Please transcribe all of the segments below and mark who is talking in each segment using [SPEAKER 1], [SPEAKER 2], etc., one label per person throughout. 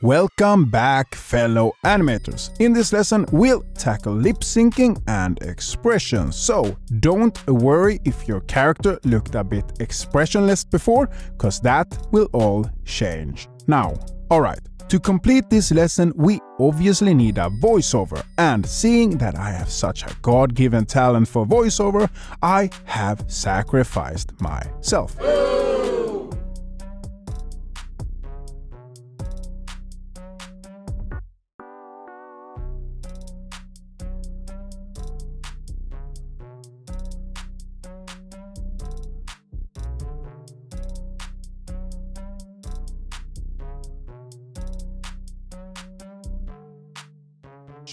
[SPEAKER 1] Welcome back, fellow animators. In this lesson, we'll tackle lip syncing and expressions. So don't worry if your character looked a bit expressionless before, cause that will all change now. Alright, to complete this lesson, we obviously need a voiceover, and seeing that I have such a God-given talent for voiceover, I have sacrificed myself.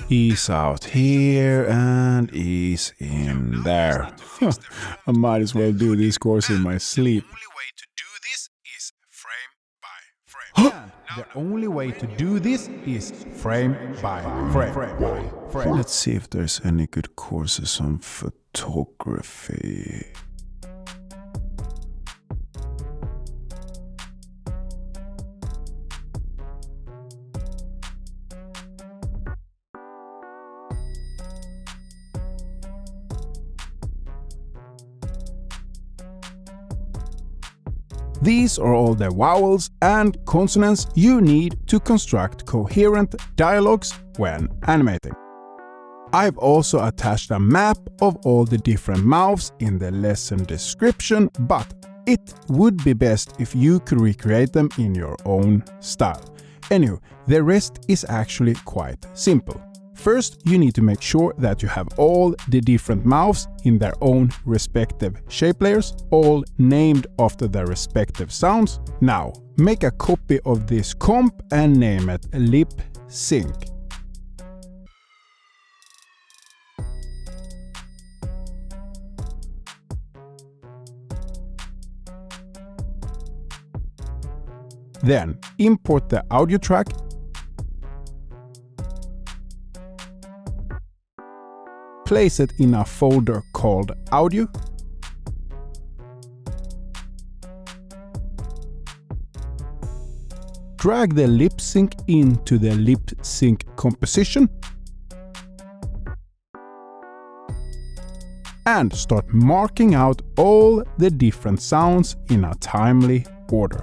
[SPEAKER 1] Ease out here and ease in there. I might as well do this course in my sleep. The only way to do this is frame by frame. Let's see if there's any good courses on photography. These are all the vowels and consonants you need to construct coherent dialogues when animating. I've also attached a map of all the different mouths in the lesson description, but it would be best if you could recreate them in your own style. Anyway, the rest is actually quite simple. First, you need to make sure that you have all the different mouths in their own respective shape layers, all named after their respective sounds. Now, make a copy of this comp and name it Lip Sync. Then, import the audio track . Place it in a folder called Audio. Drag the lip sync into the lip sync composition. And start marking out all the different sounds in a timely order.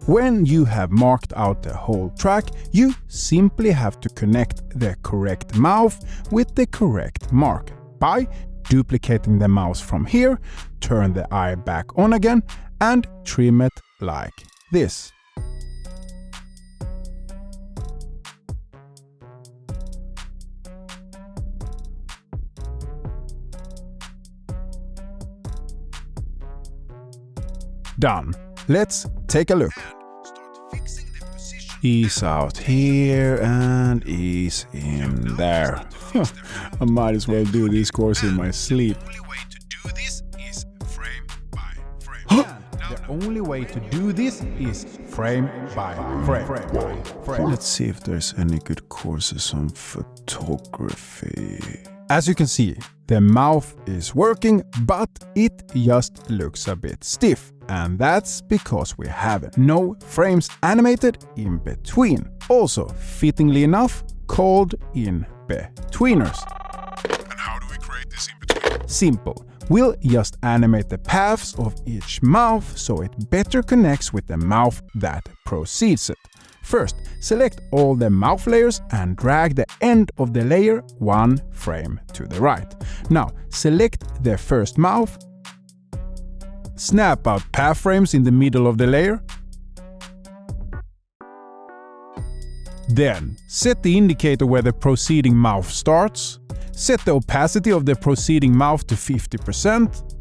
[SPEAKER 1] When you have marked out the whole track, you simply have to connect the correct mouth with the correct mark by duplicating the mouse from here, turn the eye back on again, and trim it like this. Done. Let's take a look. Ease out here and ease in there. I might as well do this course in my sleep. The only way to do this is frame by frame. Let's see if there's any good courses on photography. As you can see, the mouth is working, but it just looks a bit stiff. And that's because we have no frames animated in between. Also, fittingly enough, called in-betweeners.
[SPEAKER 2] And how do we create this in-between?
[SPEAKER 1] Simple. We'll just animate the paths of each mouth so it better connects with the mouth that precedes it. First, select all the mouth layers and drag the end of the layer one frame to the right. Now, select the first mouth, snap out path frames in the middle of the layer, then set the indicator where the proceeding mouth starts, set the opacity of the proceeding mouth to 50%.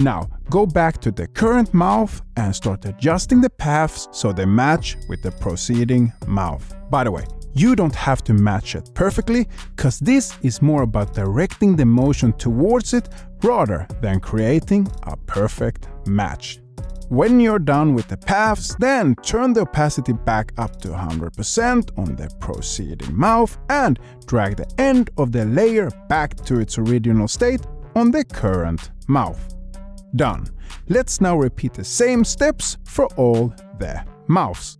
[SPEAKER 1] Now, go back to the current mouth and start adjusting the paths so they match with the proceeding mouth. By the way, you don't have to match it perfectly, because this is more about directing the motion towards it rather than creating a perfect match. When you're done with the paths, then turn the opacity back up to 100% on the proceeding mouth and drag the end of the layer back to its original state on the current mouth. Done. Let's now repeat the same steps for all the mouths.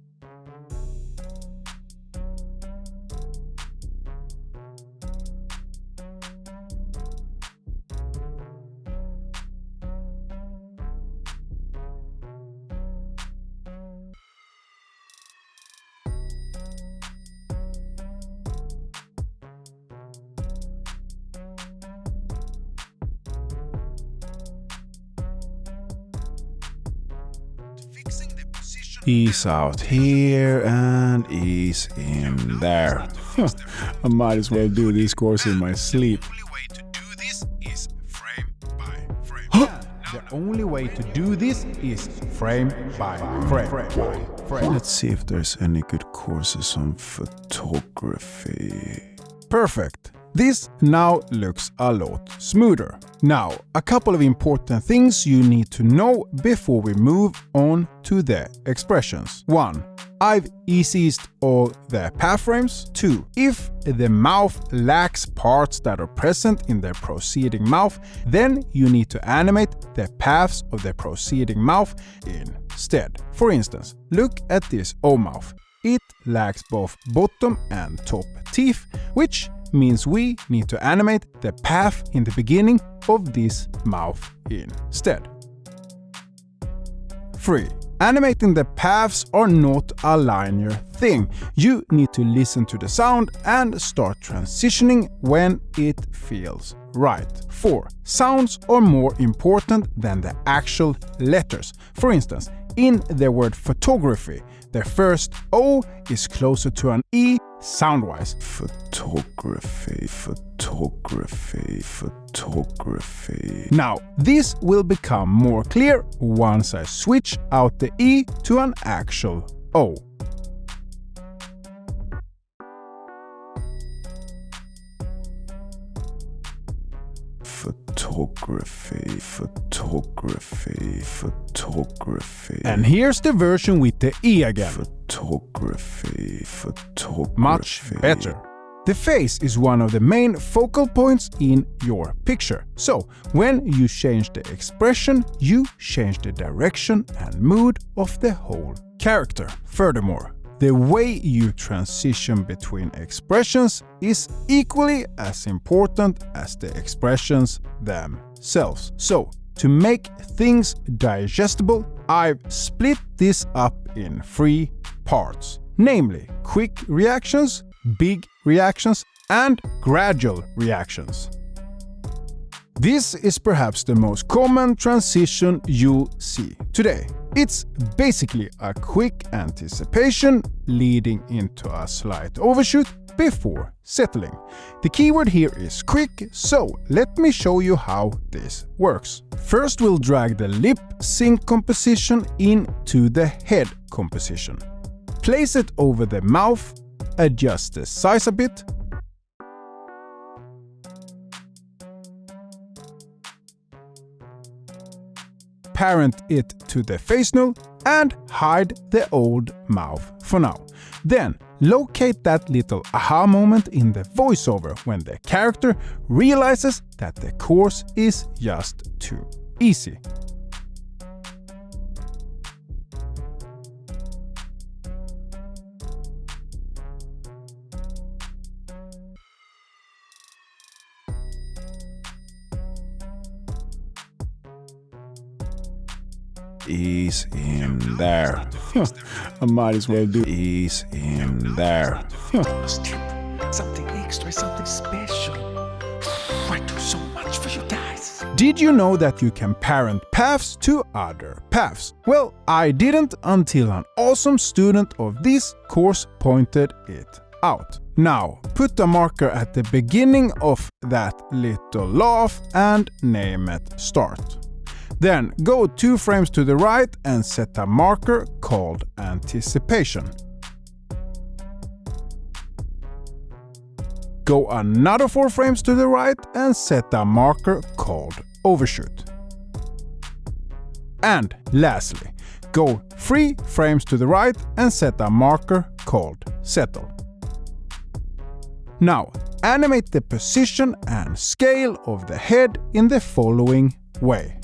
[SPEAKER 1] Ease out here and ease in there. I might as well do this course in my sleep. The only way to do this is frame by frame. Let's see if there's any good courses on photography. Perfect. This now looks a lot smoother. Now, a couple of important things you need to know before we move on to the expressions. 1. I've eased all the path frames. 2. If the mouth lacks parts that are present in the proceeding mouth, then you need to animate the paths of the proceeding mouth instead. For instance, look at this O mouth. It lacks both bottom and top teeth, which means we need to animate the path in the beginning of this mouth instead. 3. Animating the paths are not a linear thing. You need to listen to the sound and start transitioning when it feels right. 4. Sounds are more important than the actual letters. For instance, in the word photography, the first O is closer to an E sound-wise. Photography. Now, this will become more clear once I switch out the E to an actual O. Photography. And here's the version with the E again. Photography. Much better. The face is one of the main focal points in your picture. So, when you change the expression, you change the direction and mood of the whole character. Furthermore, the way you transition between expressions is equally as important as the expressions themselves. So, to make things digestible, I've split this up in 3 parts, namely quick reactions, big reactions, and gradual reactions. This is perhaps the most common transition you'll see today. It's basically a quick anticipation leading into a slight overshoot before settling. The keyword here is quick, so let me show you how this works. First, we'll drag the lip sync composition into the head composition. Place it over the mouth, adjust the size a bit, parent it to the face null, and hide the old mouth for now. Then, locate that little aha moment in the voiceover when the character realizes that the course is just too easy. Ease in there. I might as well do ease in there.
[SPEAKER 3] Something extra, something special. I do so much for you guys.
[SPEAKER 1] Did you know that you can parent paths to other paths? Well, I didn't until an awesome student of this course pointed it out. Now, put a marker at the beginning of that little laugh and name it Start. Then go 2 frames to the right and set a marker called Anticipation. Go another 4 frames to the right and set a marker called Overshoot. And lastly, go 3 frames to the right and set a marker called Settle. Now, animate the position and scale of the head in the following way.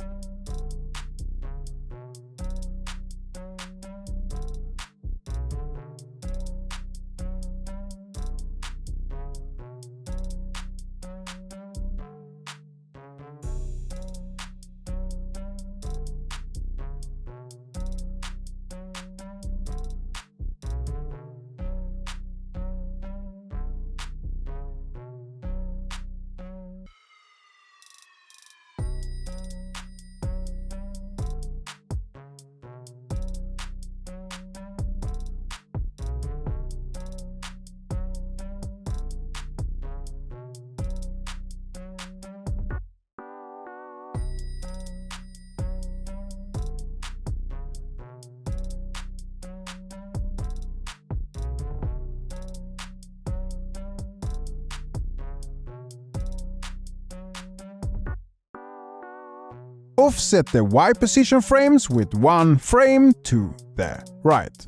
[SPEAKER 1] Offset the Y position frames with 1 frame to the right.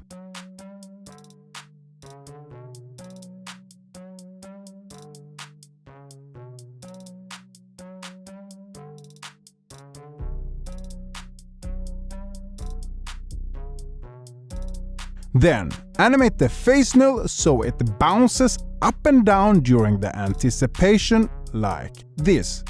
[SPEAKER 1] Then, animate the face null so it bounces up and down during the anticipation like this.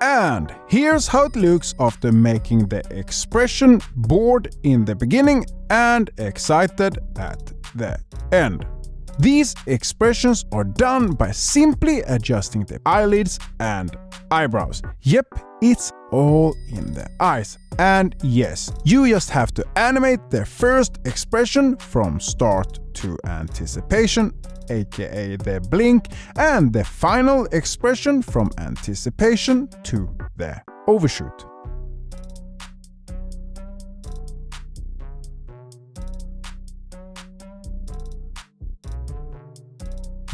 [SPEAKER 1] And here's how it looks after making the expression bored in the beginning and excited at the end. These expressions are done by simply adjusting the eyelids and eyebrows. Yep, it's all in the eyes. And yes, you just have to animate the first expression from start to anticipation, aka the blink, and the final expression from anticipation to the overshoot.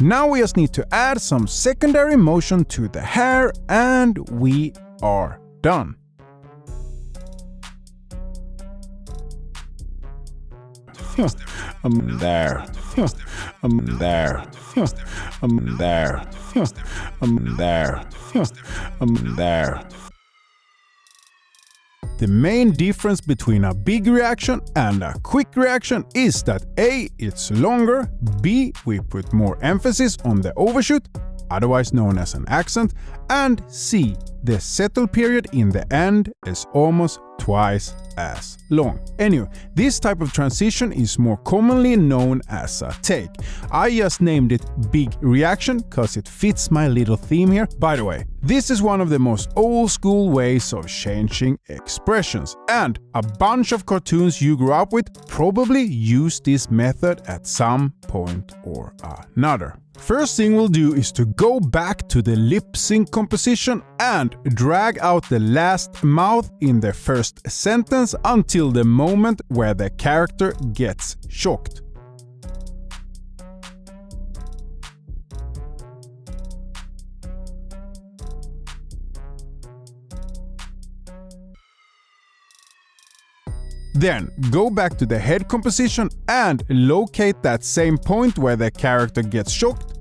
[SPEAKER 1] Now we just need to add some secondary motion to the hair and we are done. There. There. There. The main difference between a big reaction and a quick reaction is that A, it's longer, B, we put more emphasis on the overshoot, otherwise known as an accent, and C, the settle period in the end is almost twice as long. Anyway, this type of transition is more commonly known as a take. I just named it big reaction because it fits my little theme here. By the way, this is one of the most old school ways of changing expressions, and a bunch of cartoons you grew up with probably use this method at some point or another. First thing we'll do is to go back to the lip sync composition and drag out the last mouth in the first sentence until the moment where the character gets shocked. Then, go back to the head composition and locate that same point where the character gets shocked.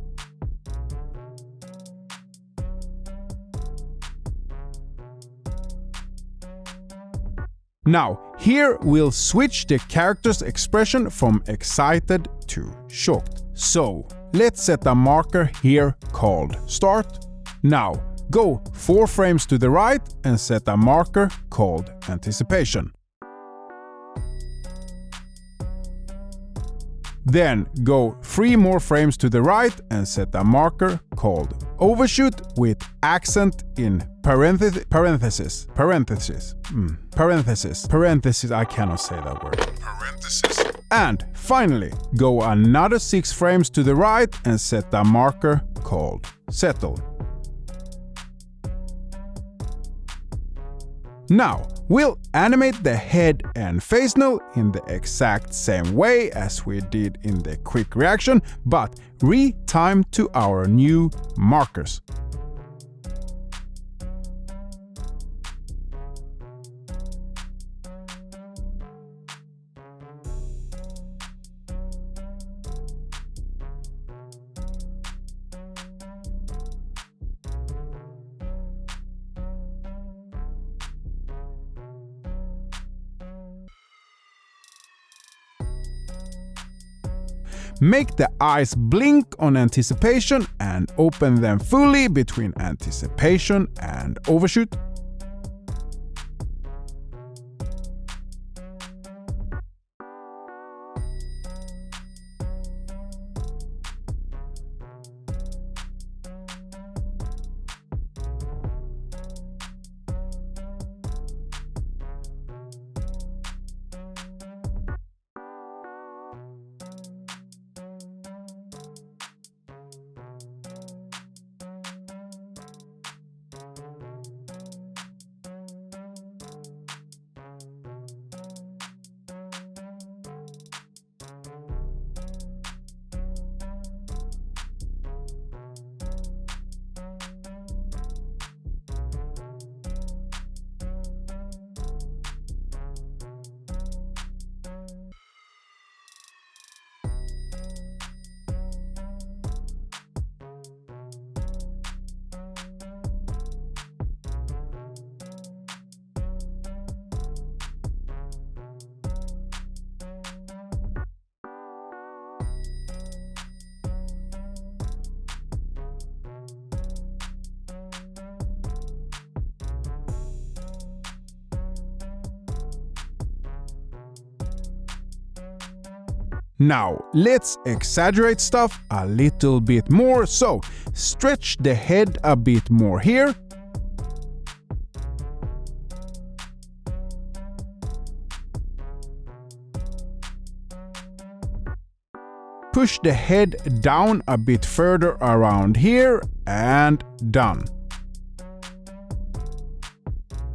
[SPEAKER 1] Now, here we'll switch the character's expression from excited to shocked. So, let's set a marker here called start. Now, go 4 frames to the right and set a marker called anticipation. Then go 3 more frames to the right and set a marker called overshoot with accent in parentheses, I cannot say that word.
[SPEAKER 2] Parenthesis.
[SPEAKER 1] And finally, go another 6 frames to the right and set a marker called settle. Now, we'll animate the head and face null in the exact same way as we did in the quick reaction, but re-timed to our new markers. Make the eyes blink on anticipation and open them fully between anticipation and overshoot. Now, let's exaggerate stuff a little bit more, so stretch the head a bit more here. Push the head down a bit further around here, and done.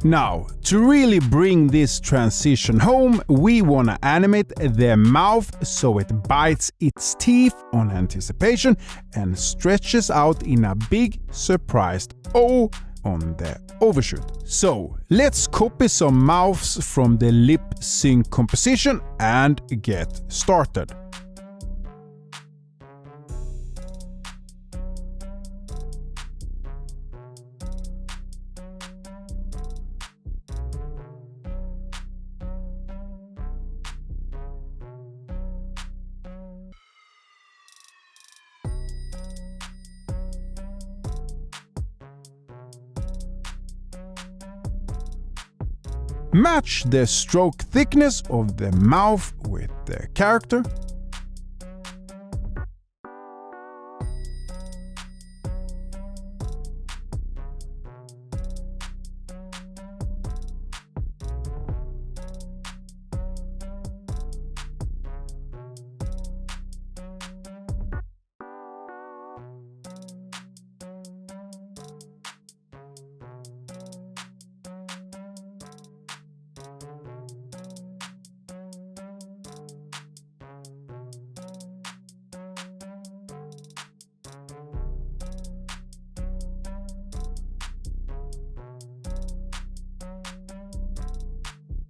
[SPEAKER 1] Now, to really bring this transition home, we wanna animate the mouth so it bites its teeth on anticipation and stretches out in a big surprised O on the overshoot. So, let's copy some mouths from the lip sync composition and get started. Match the stroke thickness of the mouth with the character.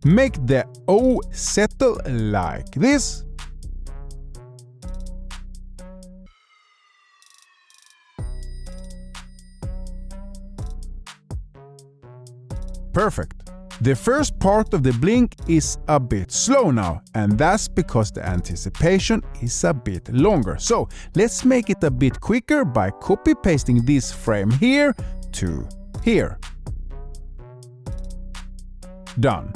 [SPEAKER 1] Make the O settle like this. Perfect. The first part of the blink is a bit slow now, and that's because the anticipation is a bit longer. So let's make it a bit quicker by copy-pasting this frame here to here. Done.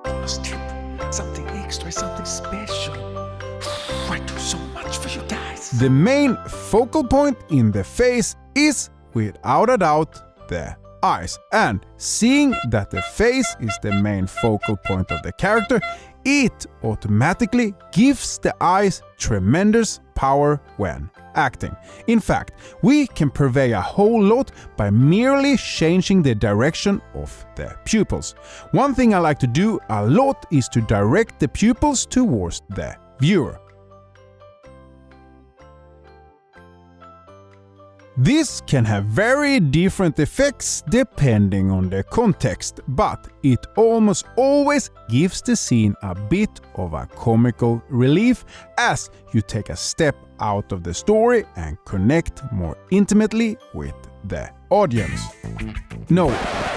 [SPEAKER 3] Bonus tip. Something extra, something special. I do so much for you guys.
[SPEAKER 1] The main focal point in the face is, without a doubt, the eyes. And seeing that the face is the main focal point of the character, it automatically gives the eyes tremendous power when acting. In fact, we can purvey a whole lot by merely changing the direction of the pupils. One thing I like to do a lot is to direct the pupils towards the viewer. This can have very different effects depending on the context, but it almost always gives the scene a bit of a comical relief as you take a step out of the story and connect more intimately with the audience. No,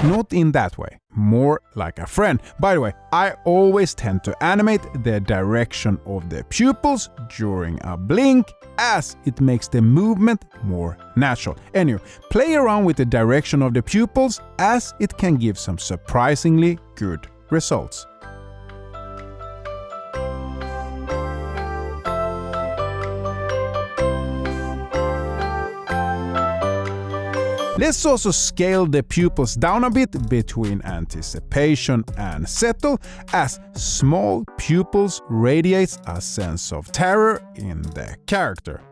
[SPEAKER 1] not in that way. More like a friend. By the way, I always tend to animate the direction of the pupils during a blink as it makes the movement more natural. Anyway, play around with the direction of the pupils as it can give some surprisingly good results. Let's also scale the pupils down a bit between anticipation and settle, as small pupils radiates a sense of terror in the character.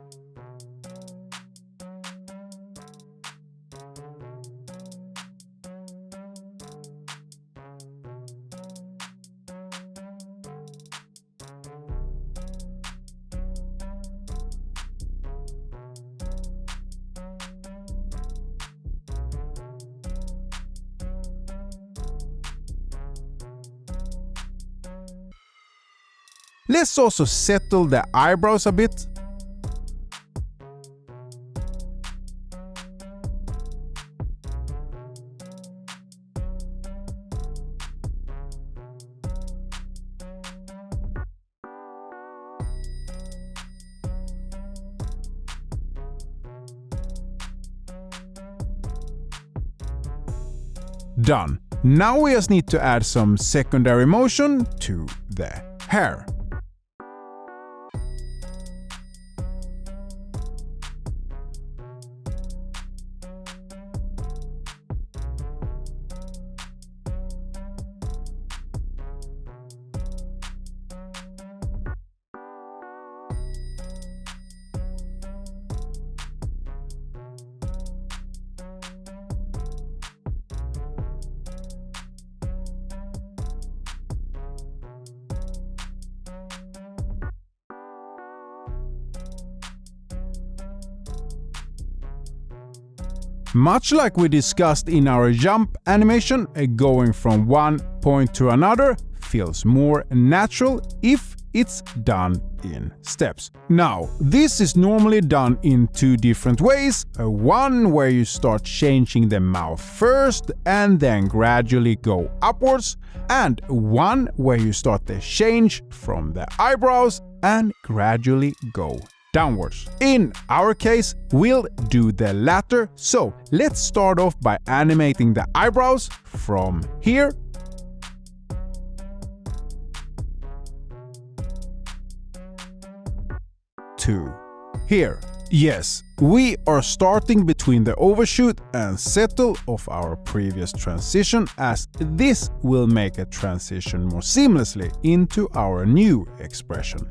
[SPEAKER 1] Let's also settle the eyebrows a bit. Done. Now we just need to add some secondary motion to the hair. Much like we discussed in our jump animation, going from one point to another feels more natural if it's done in steps. Now, this is normally done in two different ways. One where you start changing the mouth first and then gradually go upwards, and one where you start the change from the eyebrows and gradually go downwards. In our case, we'll do the latter, so let's start off by animating the eyebrows from here to here. Yes, we are starting between the overshoot and settle of our previous transition, as this will make a transition more seamlessly into our new expression.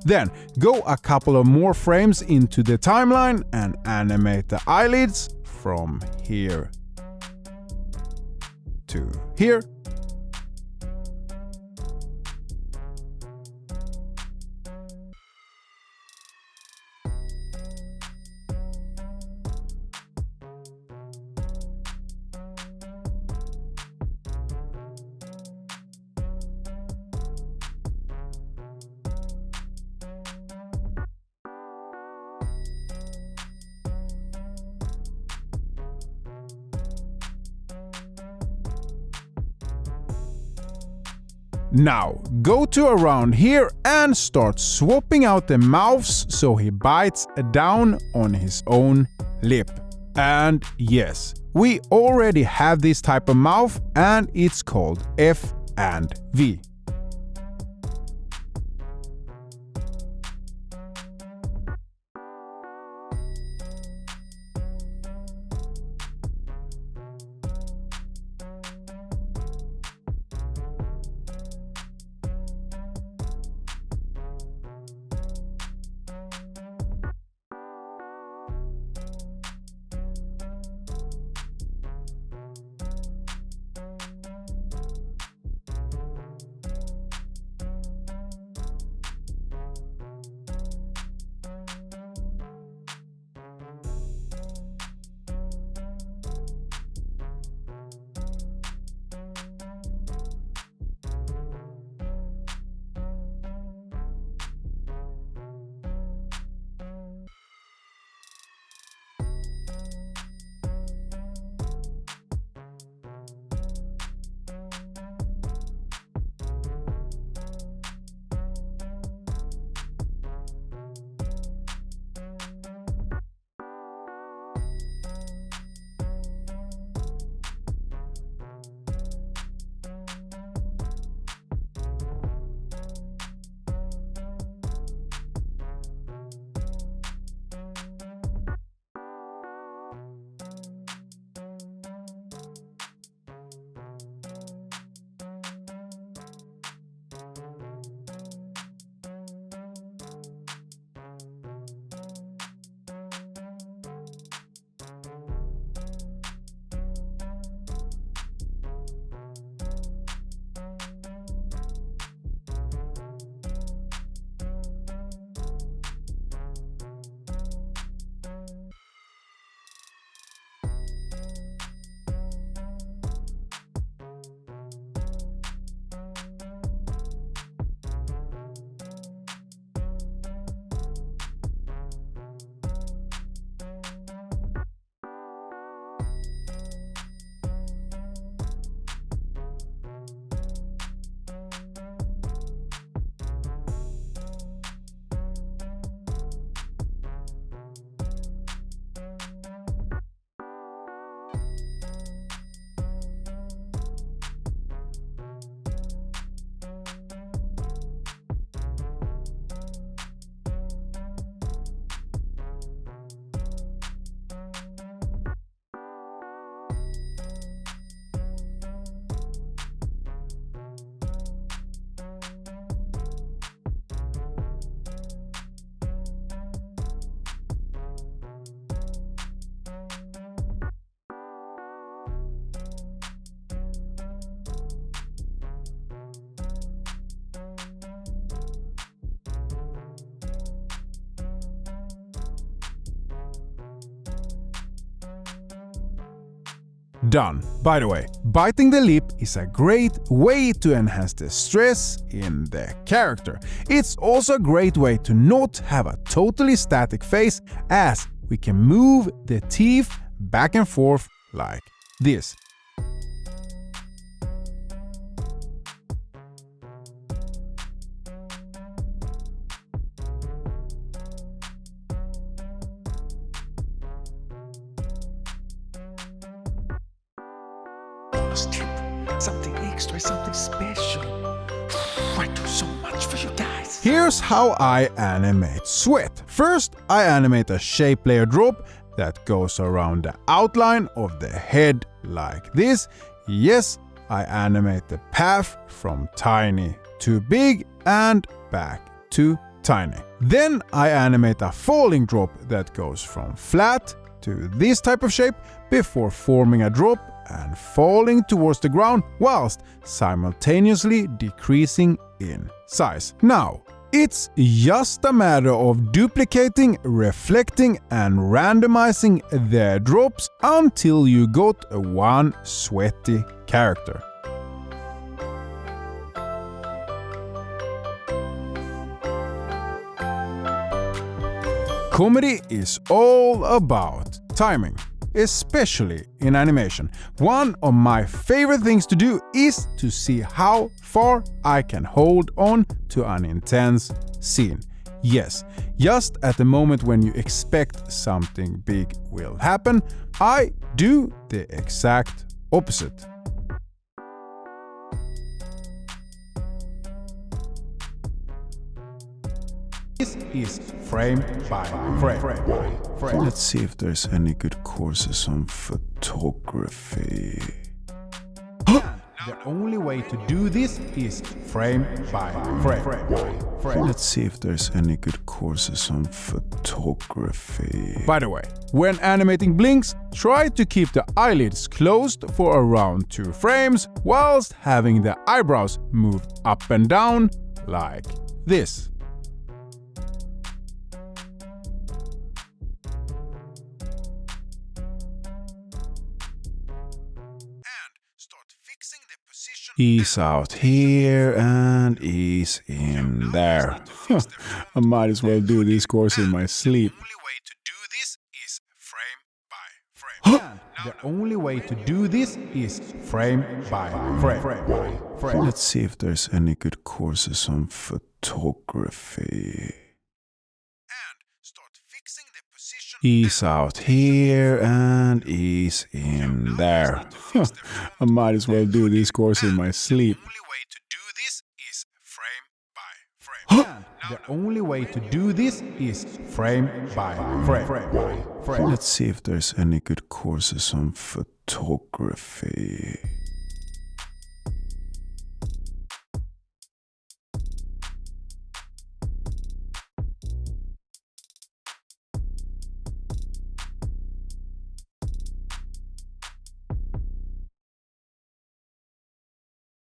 [SPEAKER 1] Then go a couple of more frames into the timeline and animate the eyelids from here to here. Now, go to around here and start swapping out the mouths so he bites down on his own lip. And yes, we already have this type of mouth and it's called F and V. Done. By the way, biting the lip is a great way to enhance the stress in the character. It's also a great way to not have a totally static face, as we can move the teeth back and forth like this.
[SPEAKER 3] Something extra, something special. I do so much for you guys.
[SPEAKER 1] Here's how I animate sweat. First, I animate a shape layer drop that goes around the outline of the head like this. Yes, I animate the path from tiny to big and back to tiny. Then I animate a falling drop that goes from flat to this type of shape before forming a drop and falling towards the ground whilst simultaneously decreasing in size. Now, it's just a matter of duplicating, reflecting and randomizing the drops until you got one sweaty character. Comedy is all about timing. especially in animation. One of my favorite things to do is to see how far I can hold on to an intense scene. Yes, just at the moment when you expect something big will happen, I do the exact opposite. This is frame by frame. Let's see if there's any good courses on photography. The only way to do this is frame by frame. Let's see if there's any good courses on photography. By the way, when animating blinks, try to keep the eyelids closed for around 2 frames whilst having the eyebrows move up and down like this. Ease out here and ease in there. I might as well do this course in my sleep. The only way to do this is frame by frame. Let's see if there's any good courses on photography. Ease out here and ease in there. I might as well do this course in my sleep. The only way to do this is frame by frame. Let's see if there's any good courses on photography.